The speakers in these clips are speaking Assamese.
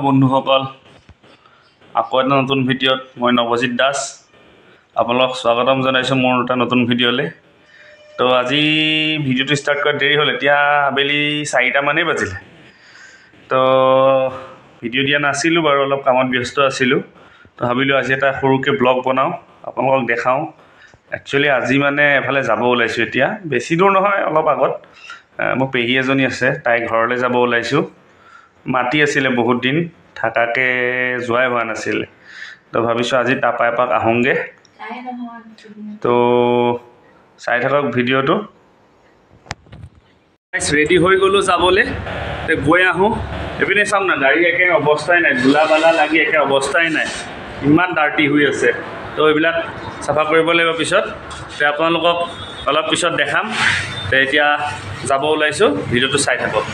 বন্ধুসকল আকৌ এটা নতুন ভিডিঅ'ত মই নৱজিত দাস আপোনালোক স্বাগতম জনাইছোঁ মোৰ এটা নতুন ভিডিঅ'লৈ তো আজি ভিডিঅ'টো ষ্টাৰ্ট কৰা দেৰি হ'ল এতিয়া আবেলি 4টা মানেই বাজিলে তো ভিডিঅ' দিয়া নাছিলোঁ বাৰু অলপ কামত ব্যস্ত আছিলোঁ তো ভাবিলোঁ আজি এটা সৰুকৈ ব্লগ বনাওঁ আপোনালোকক দেখাওঁ একচুৱেলি আজি মানে এফালে যাব ওলাইছোঁ এতিয়া বেছি দূৰ নহয় অলপ আগত মোৰ পেহী এজনী আছে তাই ঘৰলৈ যাব ওলাইছোঁ মাটি আছিলে বহুত দিন থাকাকে যোৱাই হোৱা নাছিল তো ভাবিছোঁ আজি তাপা এপাক আহোঁগে তো চাই থাকক ভিডিঅ'টো ৰেডি হৈ গ'লোঁ যাবলৈ তো গৈ আহোঁ এইপিনে চাম না গাড়ী একে অৱস্থাই নাই ধূলা বালা লাগি একে অৱস্থাই নাই ইমান ডাৰ্টি হৈ আছে তো এইবিলাক চাফা কৰিব লাগিব পিছত তো আপোনালোকক অলপ পিছত দেখাম তো এতিয়া যাব ওলাইছোঁ ভিডিঅ'টো চাই থাকক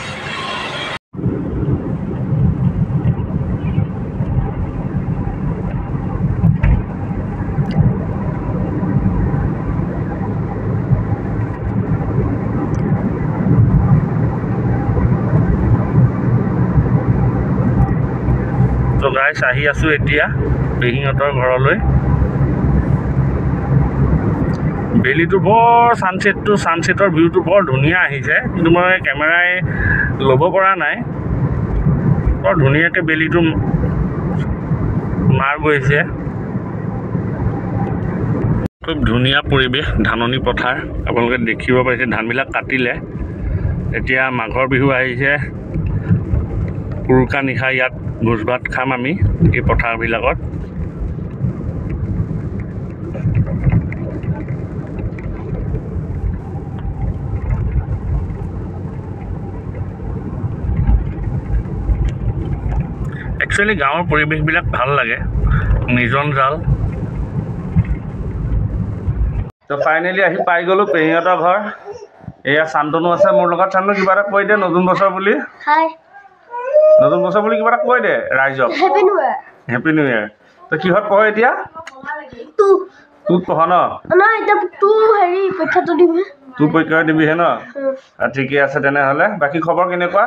তো গাইছ আহি আছোঁ এতিয়া পেহীহঁতৰ ঘৰলৈ বেলিটো বৰ ছানছেটৰ ভিউটো বৰ ধুনীয়া আহিছে কিন্তু মই কেমেৰাই ল'ব পৰা নাই বৰ ধুনীয়াকৈ বেলিটো মাৰ গৈছে খুব ধুনীয়া পৰিৱেশ ধাননি পথাৰ আপোনালোকে দেখিব পাৰিছে ধানবিলাক কাটিলে এতিয়া মাঘৰ বিহু আহিছে উৰুকা নিশা ইয়াত ভোজ ভাত খাম আমি এই পথাৰবিলাকত একচুৱেলি গাঁৱৰ পৰিৱেশবিলাক ভাল লাগে নিজন জাল তো ফাইনেলি আহি পাই গ'লোঁ পেহীহঁতৰ ঘৰ এয়া শান্তনু আছে মোৰ লগত শান্তনু কিবা এটা কৈ দে নতুন বছৰ বুলি নতুন বছৰ বুলি কিবা এটা কৈ দে ৰাইজক হেপী নিউ ইয়েৰ তো কিহত পঢ় এতিয়া তোত পঢ় ন তোৰ পৰীক্ষা দিবিহে ন ঠিকে আছে তেনেহ'লে বাকী খবৰ কেনেকুৱা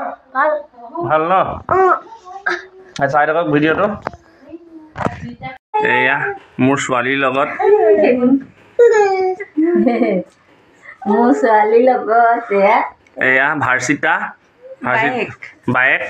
ভাল ন চাই থাকক ভিডিঅ'টো এয়া মোৰ ছোৱালীৰ লগত এয়া ভাৰ্চিতা বায়েক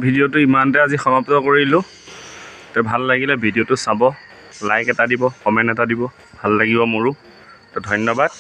ভিডিঅ'টো ইমানতে আজি সমাপ্ত কৰিলোঁ তো ভাল লাগিলে ভিডিঅ'টো চাব লাইক এটা দিব কমেণ্ট এটা দিব ভাল লাগিব মোৰো তো ধন্যবাদ